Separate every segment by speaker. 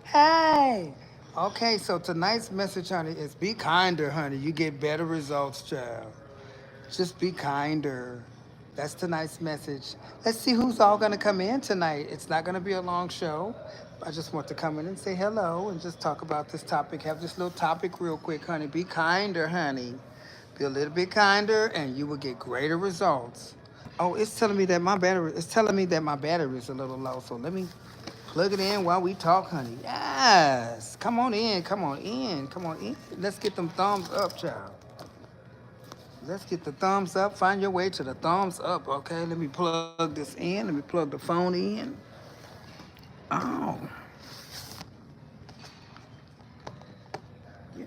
Speaker 1: Hey. Okay, so tonight's message, honey, is be kinder, honey. You get better results, child. Just be kinder. That's tonight's message. Let's see who's all going to come in tonight. It's not going to be a long show. I just want to come in and say hello and just talk about this topic. Have this little topic real quick, honey. Be kinder, honey. Be a little bit kinder and you will get greater results. Oh, it's telling me that my battery is a little low. So let me plug it in while we talk, honey. Yes. Come on in. Come on in. Come on in. Let's get them thumbs up, child. Let's get the thumbs up. Find your way to the thumbs up, okay? Let me plug this in. Let me plug the phone in. Oh,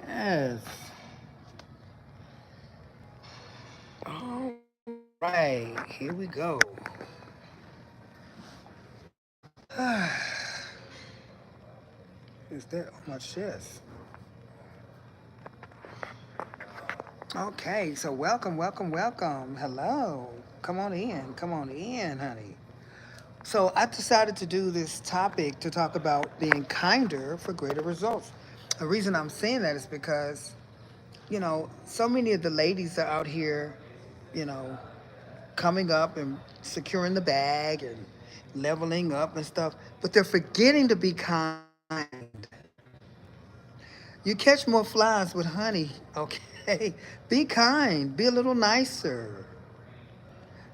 Speaker 1: yes. All right, here we go. Is that on my chest? Okay, so welcome, welcome, welcome. Hello. Come on in. Come on in, honey. So I decided to do this topic to talk about being kinder for greater results. The reason I'm saying that is because, so many of the ladies are out here, you know, coming up and securing the bag and leveling up and stuff, but they're forgetting to be kind. You catch more flies with honey, okay? Be kind, be a little nicer.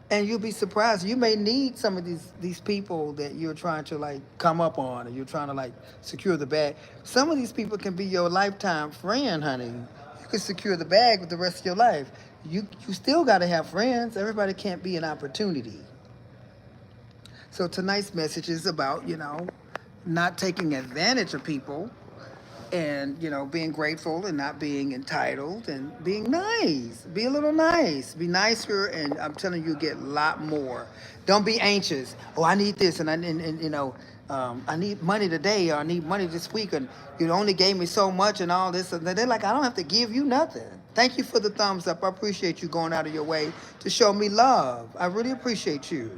Speaker 1: And you'll be surprised. You may need some of these people that you're trying to like come up on, and you're trying to like secure the bag. Some of these people can be your lifetime friend, honey. You can secure the bag with the rest of your life. You still got to have friends. Everybody can't be an opportunity. So tonight's message is about not taking advantage of people, and being grateful and not being entitled and being nice. Be a little nice, be nicer, and I'm telling you, get a lot more. Don't be anxious. Oh, I need this, and I need money today, or I need money this week, and you only gave me so much and all this, and they're like, I don't have to give you nothing. Thank you for the thumbs up. I appreciate you going out of your way to show me love. I really appreciate you.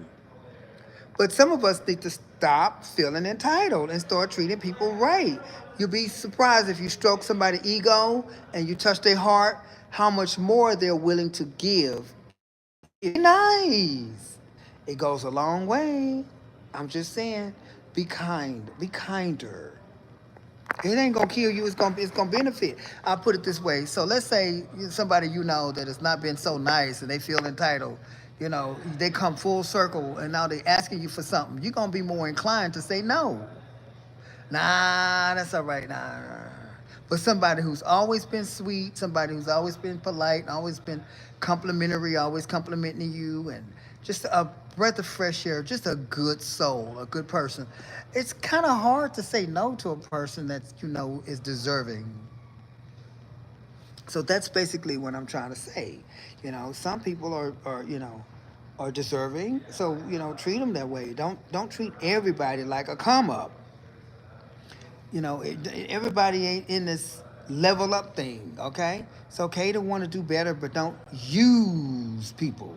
Speaker 1: But some of us need to stop feeling entitled and start treating people right. You'll be surprised if you stroke somebody's ego and you touch their heart, how much more they're willing to give. If you're nice, it goes a long way. I'm just saying, be kind, be kinder. It ain't gonna kill you. It's gonna benefit. I'll put it this way. So let's say somebody that has not been so nice and they feel entitled. They come full circle and now they asking you for something. You're gonna be more inclined to say no. Nah, that's all right. Nah. But somebody who's always been sweet, somebody who's always been polite, always been complimentary, always complimenting you, and just a breath of fresh air, just a good soul, a good person. It's kind of hard to say no to a person that is deserving. So that's basically what I'm trying to say. Some people are deserving, so treat them that way. Don't treat everybody like a come up. Everybody ain't in this level up thing, okay? It's okay to want to do better, but don't use people.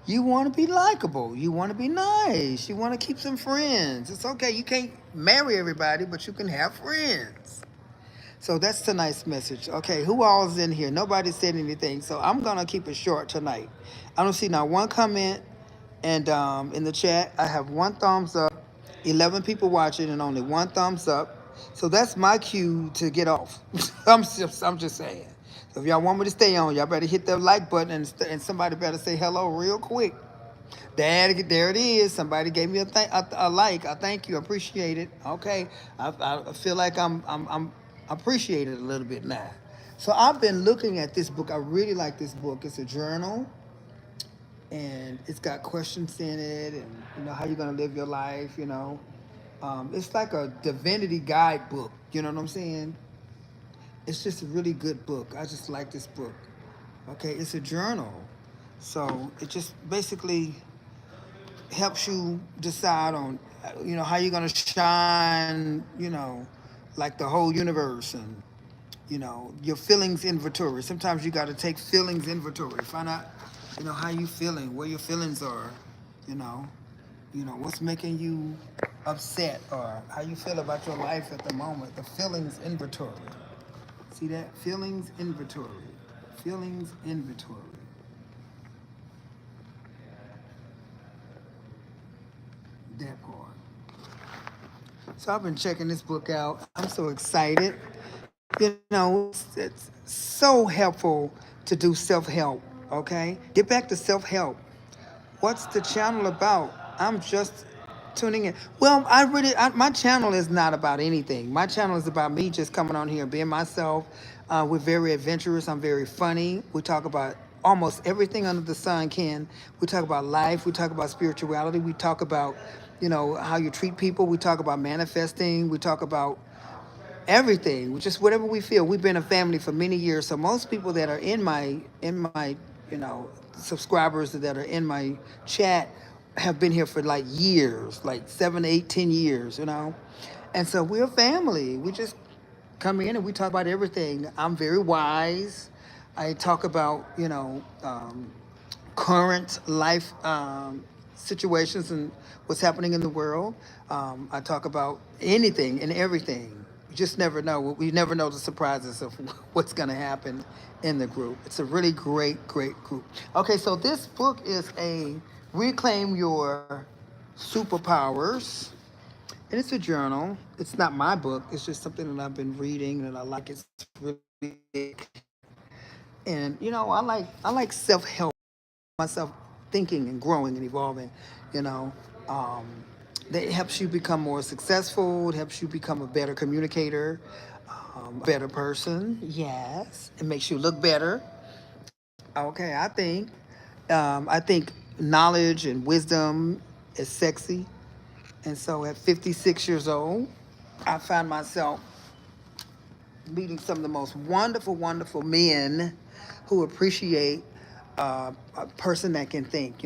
Speaker 1: You want to be likable. You want to be nice. You want to keep some friends. It's okay. You can't marry everybody, but you can have friends. So that's tonight's message. Okay, who all is in here? Nobody said anything, so I'm gonna keep it short tonight. I don't see not one comment, and in the chat I have one thumbs up, 11 people watching, and only one thumbs up. So that's my cue to get off. I'm just saying. So if y'all want me to stay on, y'all better hit that like button, and somebody better say hello real quick. There it is. Somebody gave me a like. I thank you. I appreciate it. Okay. I feel like I'm appreciated a little bit now. So I've been looking at this book. I really like this book. It's a journal, and it's got questions in it, and how you're gonna live your life. It's like a divinity guidebook. You know what I'm saying? It's just a really good book. I just like this book. Okay, it's a journal, so it just basically helps you decide on how you're going to shine, like the whole universe, and your feelings inventory. Sometimes you got to take feelings inventory, find out how you feeling, where your feelings are, you know what's making you upset or how you feel about your life at the moment. The feelings inventory. See that? Feelings inventory. Feelings inventory. That part. So I've been checking this book out. I'm so excited. You know, it's so helpful to do self help. Okay? Get back to self help. What's the channel about? I'm just tuning in. Well, my channel is not about anything. My channel is about me just coming on here and being myself. We're very adventurous. I'm very funny. We talk about almost everything under the sun, Ken. We talk about life. We talk about spirituality. We talk about, how you treat people. We talk about manifesting. We talk about everything, just whatever we feel. We've been a family for many years, so most people that are in my subscribers that are in my chat have been here for like years, like 7, 8, 10 years. And so we're a family. We just come in and we talk about everything. I'm very wise. I talk about current life situations and what's happening in the world. I talk about anything and everything. You just never know. We never know the surprises of what's going to happen in the group. It's a really great, great group. Okay, so this book is a Reclaim Your Superpowers. And it's a journal. It's not my book. It's just something that I've been reading and I like. It's really big. And I like self-help, myself thinking and growing and evolving, you know. Um, that helps you become more successful. It helps you become a better communicator, a better person. Yes, it makes you look better. Okay, I think knowledge and wisdom is sexy, and so at 56 years old, I find myself meeting some of the most wonderful, wonderful men who appreciate a person that can think.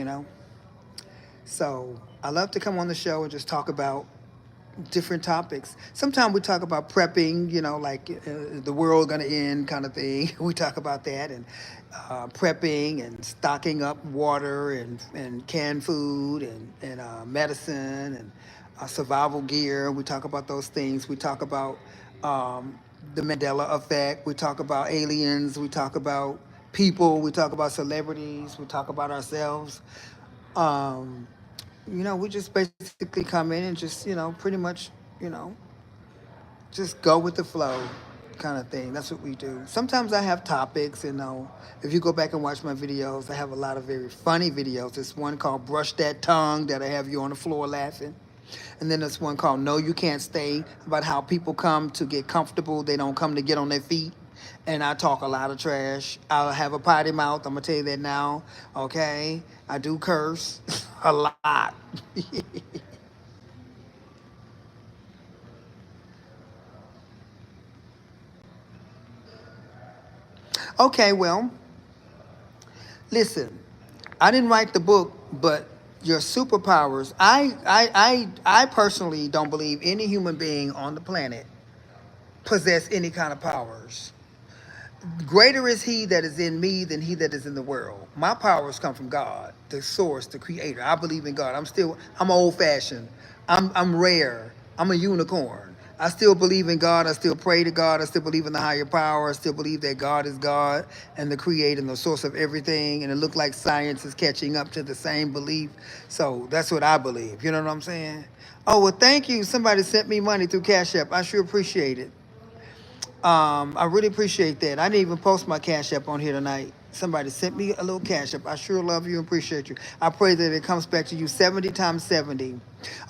Speaker 1: So I love to come on the show and just talk about different topics. Sometimes we talk about prepping, like the world gonna end kind of thing. We talk about that and prepping and stocking up water and canned food and medicine and survival gear. We talk about those things. We talk about the Mandela effect. We talk about aliens. We talk about people. We talk about celebrities. We talk about ourselves. Um, we just basically come in and just, pretty much, you know, just go with the flow kind of thing. That's what we do. Sometimes I have topics, if you go back and watch my videos, I have a lot of very funny videos. There's one called Brush That Tongue that I have you on the floor laughing. And then there's one called No You Can't Stay, about how people come to get comfortable. They don't come to get on their feet. And I talk a lot of trash. I'll have a potty mouth. I'm going to tell you that now. Okay? I do curse a lot. Okay, well, listen, I didn't write the book, but your superpowers. I personally don't believe any human being on the planet possess any kind of powers. Greater is he that is in me than he that is in the world. My powers come from God, the source, the creator. I believe in God. I'm old fashioned. I'm rare. I'm a unicorn. I still believe in God. I still pray to God. I still believe in the higher power. I still believe that God is God and the creator and the source of everything. And it looks like science is catching up to the same belief. So that's what I believe. You know what I'm saying? Oh, well, thank you. Somebody sent me money through Cash App. I sure appreciate it. I really appreciate that. I didn't even post my Cash App on here tonight. Somebody sent me a little Cash App. I sure love you and appreciate you. I pray that it comes back to you 70 times 70.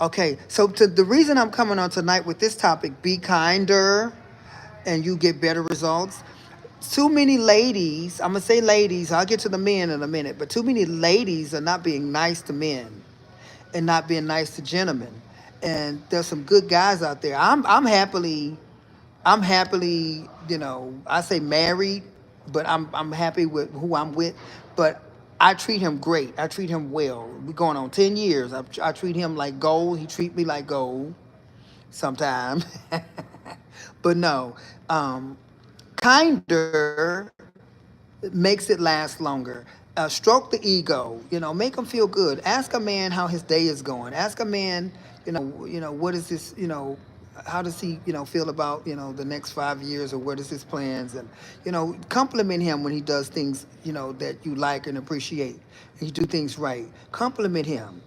Speaker 1: Okay, so the reason I'm coming on tonight with this topic, be kinder and you get better results. Too many ladies, I'm going to say ladies, I'll get to the men in a minute, but too many ladies are not being nice to men and not being nice to gentlemen. And there's some good guys out there. I'm happily, I say married, but I'm happy with who I'm with. But I treat him great. I treat him well. We're going on 10 years. I treat him like gold. He treat me like gold sometimes. But no, kinder makes it last longer. Stroke the ego. Make him feel good. Ask a man how his day is going. Ask a man what is this, how does he, feel about, the next 5 years, or what is his plans? And, compliment him when he does things, that you like and appreciate. He do things right. Compliment him.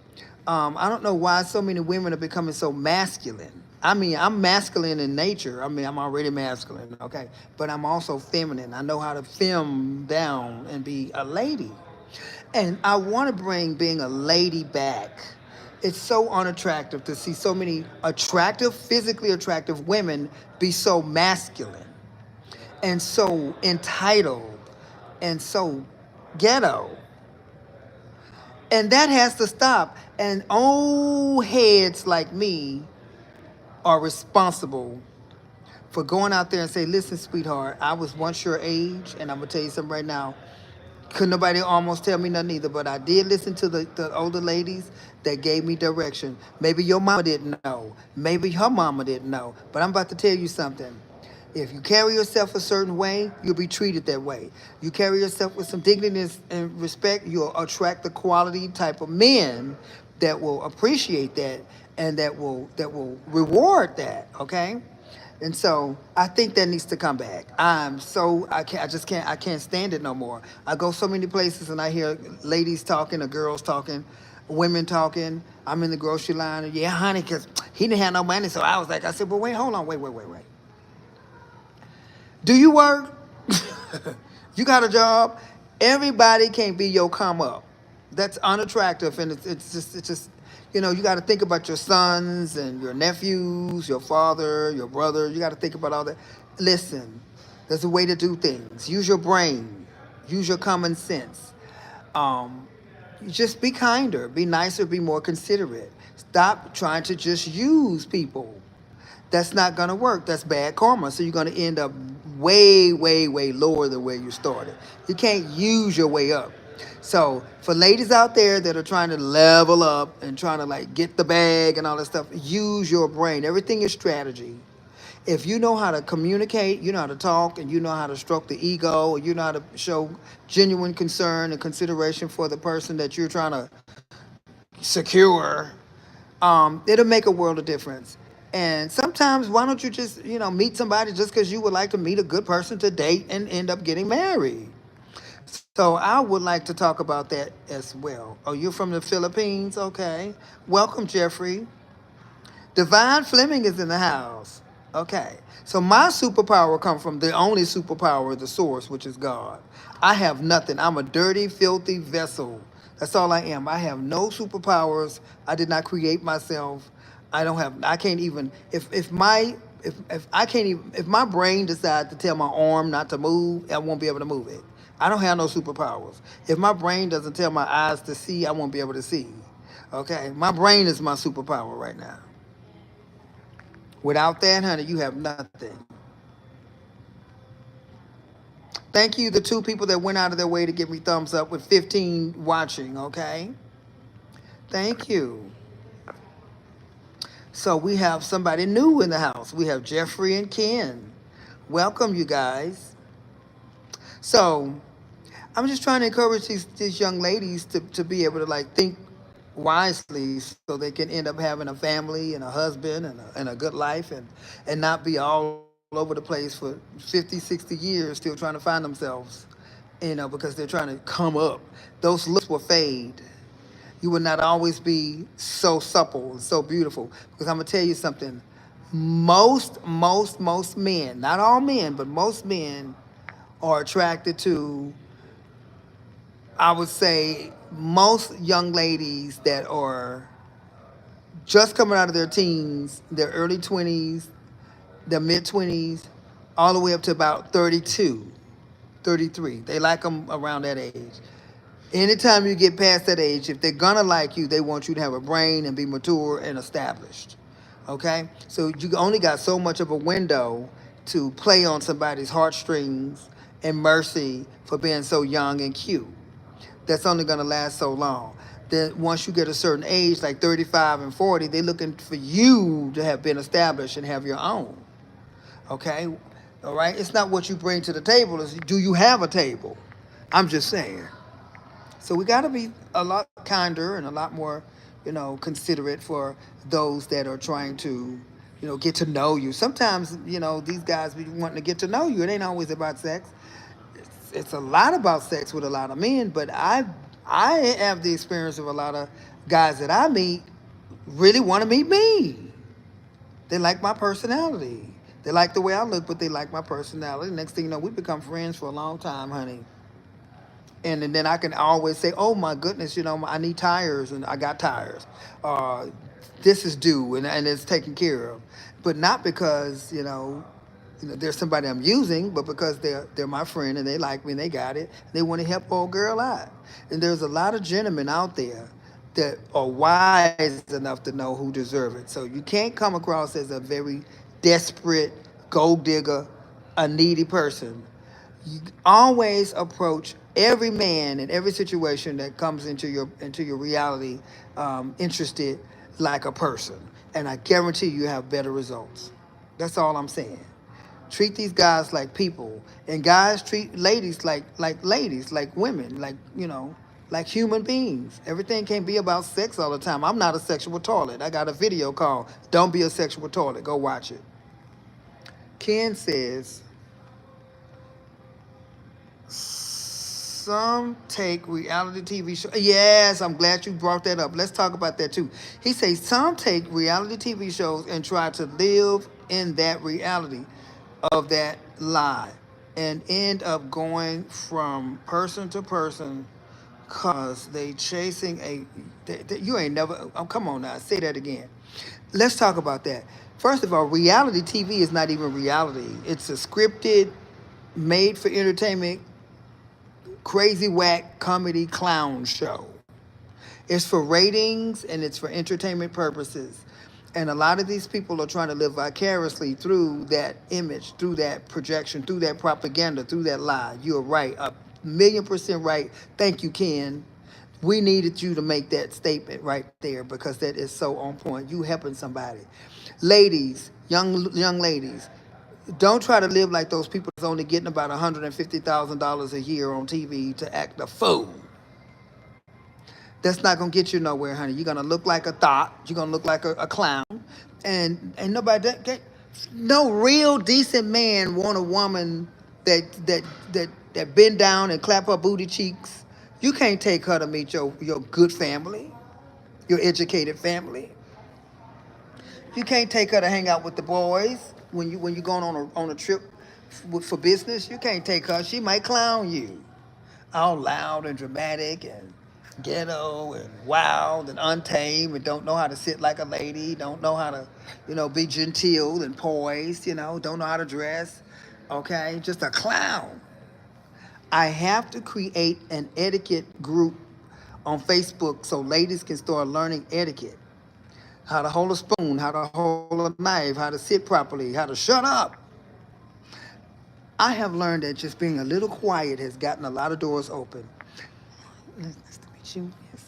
Speaker 1: I don't know why so many women are becoming so masculine. I mean, I'm masculine in nature. I mean, I'm already masculine, okay? But I'm also feminine. I know how to fem down and be a lady. And I want to bring being a lady back. It's so unattractive to see so many attractive, physically attractive women be so masculine and so entitled and so ghetto. And that has to stop. And old heads like me are responsible for going out there and say, listen, sweetheart, I was once your age, and I'm gonna tell you something right now. Couldn't nobody almost tell me nothing either, but I did listen to the older ladies that gave me direction. Maybe your mama didn't know. Maybe her mama didn't know. But I'm about to tell you something. If you carry yourself a certain way, you'll be treated that way. You carry yourself with some dignity and respect, you'll attract the quality type of men that will appreciate that and that will reward that. Okay. And so I think that needs to come back. I can't stand it no more. I go so many places and I hear ladies talking or girls talking, women talking. I'm in the grocery line and yeah, honey, because he didn't have no money. So I said, well, wait, hold on, wait. Do you work? You got a job? Everybody can't be your come up. That's unattractive, and it's just you got to think about your sons and your nephews, your father, your brother. You got to think about all that. Listen, there's a way to do things. Use your brain. Use your common sense. Um, just be kinder, be nicer, be more considerate. Stop trying to just use people. That's not going to work. That's bad karma. So you're going to end up way, way, way lower than where you started. You can't use your way up. So for ladies out there that are trying to level up and trying to like get the bag and all that stuff, use your brain. Everything is strategy. If you know how to communicate, you know how to talk, and you know how to stroke the ego, or you know how to show genuine concern and consideration for the person that you're trying to secure, it'll make a world of difference. And sometimes, why don't you just, meet somebody just because you would like to meet a good person to date and end up getting married? So I would like to talk about that as well. Oh, you're from the Philippines? Okay. Welcome, Jeffrey. Divine Fleming is in the house. Okay. So my superpower comes from the only superpower, the source, which is God. I have nothing. I'm a dirty, filthy vessel. That's all I am. I have no superpowers. I did not create myself. I can't even, if I can't even, if my brain decides to tell my arm not to move, I won't be able to move it. I don't have no superpowers. If my brain doesn't tell my eyes to see, I won't be able to see. Okay? My brain is my superpower right now. Without that, honey, you have nothing. Thank you, the two people that went out of their way to give me thumbs up with 15 watching, okay? Thank you. So we have somebody new in the house. We have Jeffrey and Ken. Welcome, you guys. So I'm just trying to encourage these young ladies to be able to like think wisely so they can end up having a family and a husband and a good life and not be all over the place for 50, 60 years still trying to find themselves, because they're trying to come up. Those looks will fade. You will not always be so supple and so beautiful. Because I'm gonna tell you something. Most men, not all men, but most men are attracted to, I would say, most young ladies that are just coming out of their teens, their early 20s, their mid 20s, all the way up to about 32, 33. They like them around that age. Anytime you get past that age, if they're gonna like you, they want you to have a brain and be mature and established. Okay? So you only got so much of a window to play on somebody's heartstrings and mercy for being so young and cute. That's only gonna last so long. Then once you get a certain age, like 35 and 40, they're looking for you to have been established and have your own. Okay? All right? It's not what you bring to the table, it's do you have a table? I'm just saying. So we got to be a lot kinder and a lot more, considerate for those that are trying to, get to know you. Sometimes, these guys be wanting to get to know you. It ain't always about sex. It's a lot about sex with a lot of men, but I have the experience of a lot of guys that I meet really want to meet me. They like my personality. They like the way I look, but they like my personality. Next thing you know, we become friends for a long time, honey. And then I can always say, "Oh my goodness, I need tires, and I got tires. Uh, this is due, and it's taken care of." But not because there's somebody I'm using, but because they're my friend and they like me and they got it. They want to help old girl out. And there's a lot of gentlemen out there that are wise enough to know who deserve it. So you can't come across as a very desperate gold digger, a needy person. You always approach every man in every situation that comes into your reality, interested like a person, and I guarantee you have better results. That's all I'm saying. Treat these guys like people, and guys treat ladies like ladies, like women, like human beings. Everything can't be about sex all the time. I'm not a sexual toilet. I got a video called "Don't Be a Sexual Toilet." Go watch it. Ken says some take reality TV shows. Yes, I'm glad you brought that up. Let's talk about that too. He says some take reality TV shows and try to live in that reality of that lie and end up going from person to person cause they chasing you ain't never, oh, come on now, say that again. Let's talk about that. First of all, reality TV is not even reality. It's a scripted, made for entertainment, crazy whack comedy clown show. It's for ratings and it's for entertainment purposes. And a lot of these people are trying to live vicariously through that image, through that projection, through that propaganda, through that lie. You're right, 1,000,000% right. Thank you, Ken. We needed you to make that statement right there because that is so on point. You helping somebody. Ladies, young ladies, don't try to live like those people that's only getting about $150,000 a year on TV to act a fool. That's not gonna get you nowhere, honey. You're gonna look like a thought. You're gonna look like a clown, and nobody no real decent man want a woman that bend down and clap her booty cheeks. You can't take her to meet your good family, your educated family. You can't take her to hang out with the boys when you going on a trip for business. You can't take her. She might clown you, all loud and dramatic and ghetto and wild and untamed and don't know how to sit like a lady, don't know how to, be genteel and poised, don't know how to dress. Okay, just a clown. I have to create an etiquette group on Facebook so ladies can start learning etiquette. How to hold a spoon, how to hold a knife, how to sit properly, how to shut up. I have learned that just being a little quiet has gotten a lot of doors open. Nice to meet you. Yes.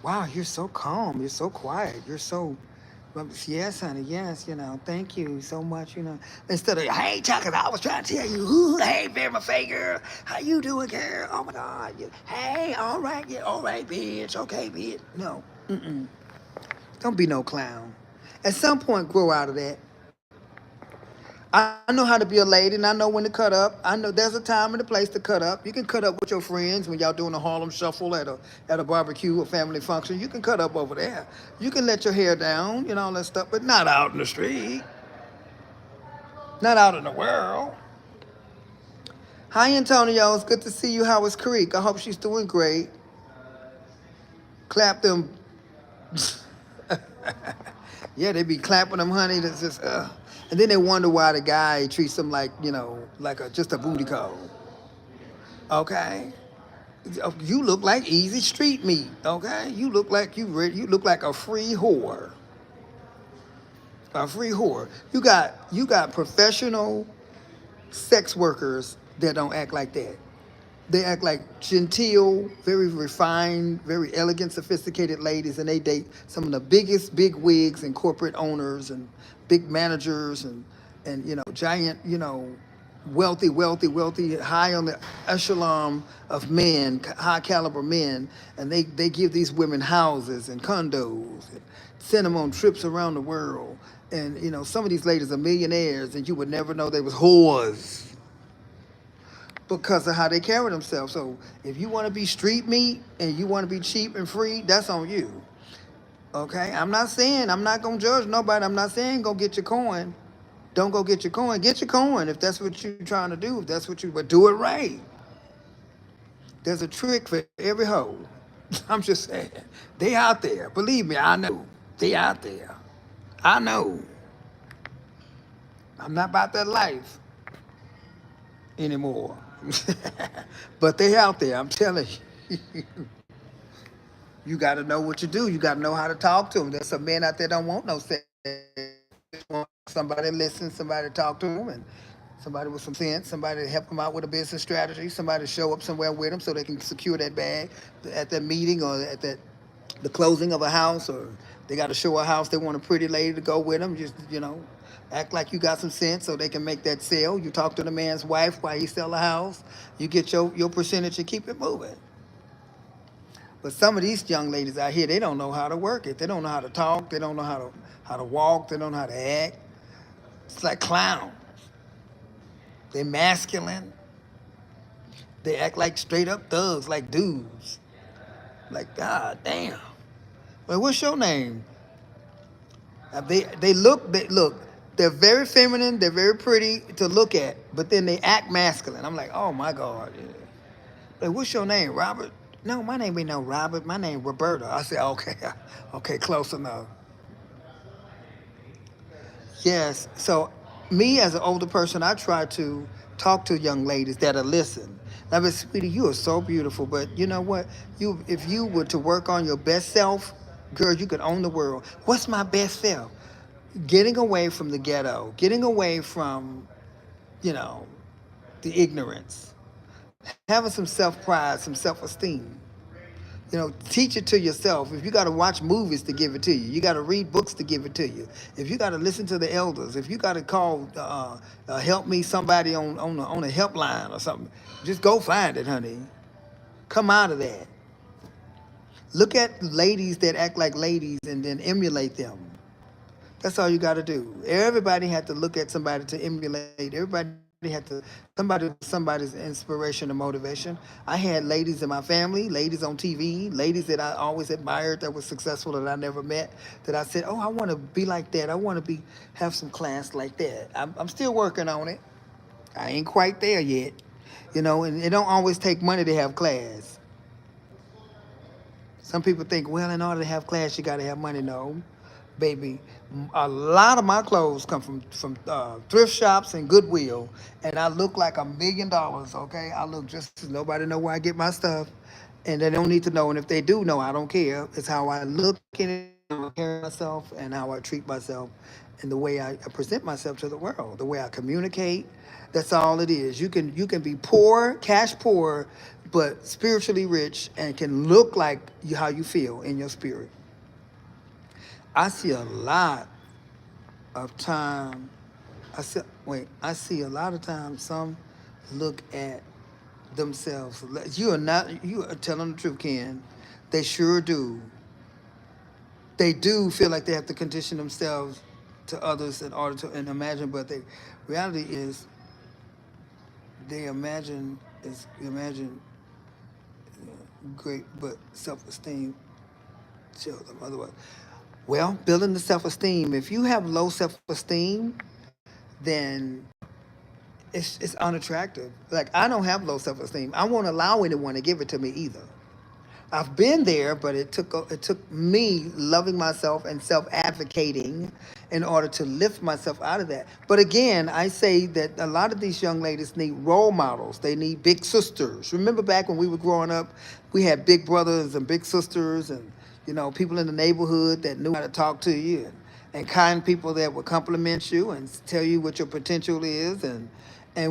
Speaker 1: Wow, you're so calm. You're so quiet. You're so, yes, honey. Yes, thank you so much. Instead of, hey, Chuckers, I was trying to tell you, ooh, hey, Vera Fager, how you doing, girl? Oh my God. Hey, all right, yeah, all right, bitch. Okay, bitch. No, don't be no clown. At some point, grow out of that. I know how to be a lady and I know when to cut up. I know there's a time and a place to cut up. You can cut up with your friends when y'all doing a Harlem shuffle at a barbecue or family function. You can cut up over there. You can let your hair down, all that stuff, but not out in the street. Not out in the world. Hi Antonio, it's good to see you. How is Creek? I hope she's doing great. Clap them. Yeah, they be clapping them, honey. That's just, and then they wonder why the guy treats them like, like just a booty call. Okay, you look like easy street meat. Okay, you look like you look like a free whore. A free whore. You got professional sex workers that don't act like that. They act like genteel, very refined, very elegant, sophisticated ladies, and they date some of the biggest big wigs and corporate owners and big managers and giant, wealthy, high on the echelon of men, high caliber men, and they give these women houses and condos, and send them on trips around the world. And you know, some of these ladies are millionaires, and you would never know they was whores because of how they carry themselves. So if you want to be street meat and you want to be cheap and free, that's on you. Okay, I'm not saying I'm not gonna judge nobody. I'm not saying go get your coin. Don't go get your coin. Get your coin if that's what you're trying to do. If that's what you, but do it right. There's a trick for every hoe. I'm just saying. They out there. Believe me, I know. They out there. I know. I'm not about that life anymore. But they out there. I'm telling you. You got to know what you do. You got to know how to talk to them. There's some men out there don't want no sex. Just want somebody to listen, somebody to talk to them, and somebody with some sense, somebody to help them out with a business strategy, somebody to show up somewhere with them so they can secure that bag at that meeting or at that the closing of a house, or they got to show a house they want a pretty lady to go with them. Just act like you got some sense so they can make that sale. You talk to the man's wife while he sell a house. You get your percentage and keep it moving. But some of these young ladies out here, they don't know how to work it. They don't know how to talk. They don't know how to walk. They don't know how to act. It's like clowns. They're masculine. They act like straight up thugs, like dudes. Like, God damn. Well, what's your name? They look. They're very feminine. They're very pretty to look at, but then they act masculine. I'm like, oh my God. Yeah. Like, what's your name, Robert? No, my name ain't no Robert. My name Roberta. I said, okay, okay, close enough. Yes. So, me as an older person, I try to talk to young ladies that are listen. I mean, sweetie, you are so beautiful, but you know what? If you were to work on your best self, girl, you could own the world. What's my best self? Getting away from the ghetto, getting away from, you know, the ignorance, having some self pride, some self esteem. Teach it to yourself. If you got to watch movies to give it to you, you got to read books to give it to you. If you got to listen to the elders, if you got to call, help me somebody on a helpline or something, just go find it, honey. Come out of that. Look at ladies that act like ladies and then emulate them. That's all you got to do. Everybody had to look at somebody to emulate. Everybody had to somebody's inspiration and motivation. I had ladies in my family, ladies on TV, ladies that I always admired that were successful that I never met. That I said, oh, I want to be like that. I want to be have some class like that. I'm still working on it. I ain't quite there yet. And it don't always take money to have class. Some people think, well, in order to have class, you got to have money. No, baby. A lot of my clothes come from thrift shops and Goodwill, and I look like $1 million. Okay, I look just nobody know where I get my stuff, and they don't need to know. And if they do know, I don't care. It's how I look in it, how I carry myself, and how I treat myself, and the way I present myself to the world, the way I communicate. That's all it is. You can be poor, cash poor, but spiritually rich, and can look like how you feel in your spirit. I see a lot of time. I see a lot of times some look at themselves. You are telling the truth, Ken. They sure do. They do feel like they have to condition themselves to others in order to and imagine, but the reality is they imagine great, but self-esteem shows them otherwise. Well, building the self-esteem. If you have low self-esteem, then it's unattractive. Like I don't have low self-esteem. I won't allow anyone to give it to me either. I've been there, but it took me loving myself and self-advocating in order to lift myself out of that. But again, I say that a lot of these young ladies need role models. They need big sisters. Remember back when we were growing up, we had big brothers and big sisters, and people in the neighborhood that knew how to talk to you, and kind people that would compliment you and tell you what your potential is, and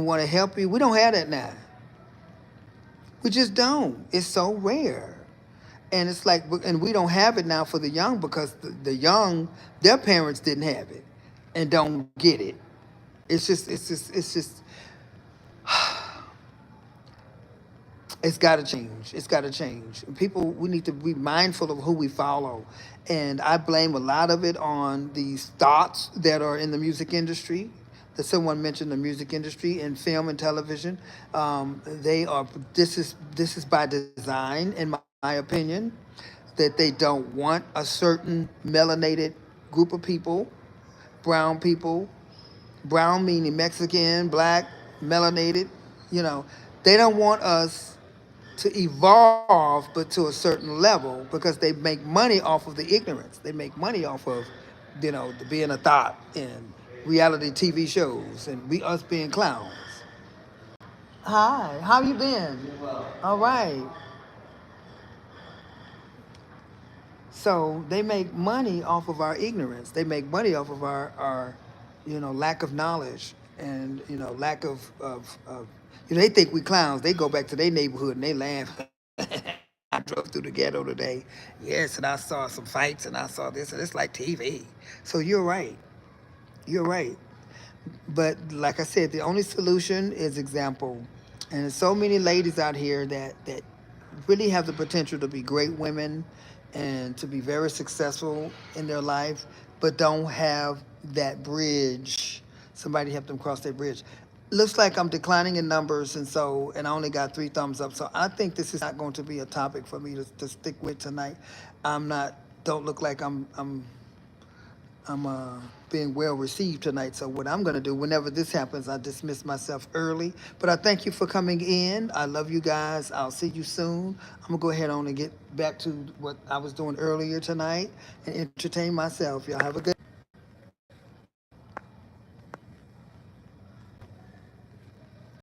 Speaker 1: want to help you. We don't have that now. We just don't. It's so rare. And it's like, and we don't have it now for the young because the young, their parents didn't have it and don't get it. It's just It's got to change. It's got to change. People, we need to be mindful of who we follow. And I blame a lot of it on these thoughts that are in the music industry. That someone mentioned the music industry and film and television. They are. This is by design, in my opinion, that they don't want a certain melanated group of people, brown people, brown meaning Mexican, black, melanated. You know, they don't want us to evolve, but to a certain level because they make money off of the ignorance. They make money off of, the being a thought in reality TV shows and we us being clowns. Hi, how you been? All right. So they make money off of our ignorance. They make money off of our lack of knowledge and lack of they think we clowns. They go back to their neighborhood and they laugh. I drove through the ghetto today. Yes, and I saw some fights and I saw this and it's like TV. So you're right. You're right. But like I said, the only solution is example. And there's so many ladies out here that really have the potential to be great women and to be very successful in their life, but don't have that bridge. Somebody help them cross that bridge. Looks like I'm declining in numbers, and I only got 3 thumbs up. So I think this is not going to be a topic for me to stick with tonight. I'm not. Don't look like I'm being well received tonight. So what I'm going to do, whenever this happens, I dismiss myself early. But I thank you for coming in. I love you guys. I'll see you soon. I'm going to go ahead on and get back to what I was doing earlier tonight and entertain myself. Y'all have a good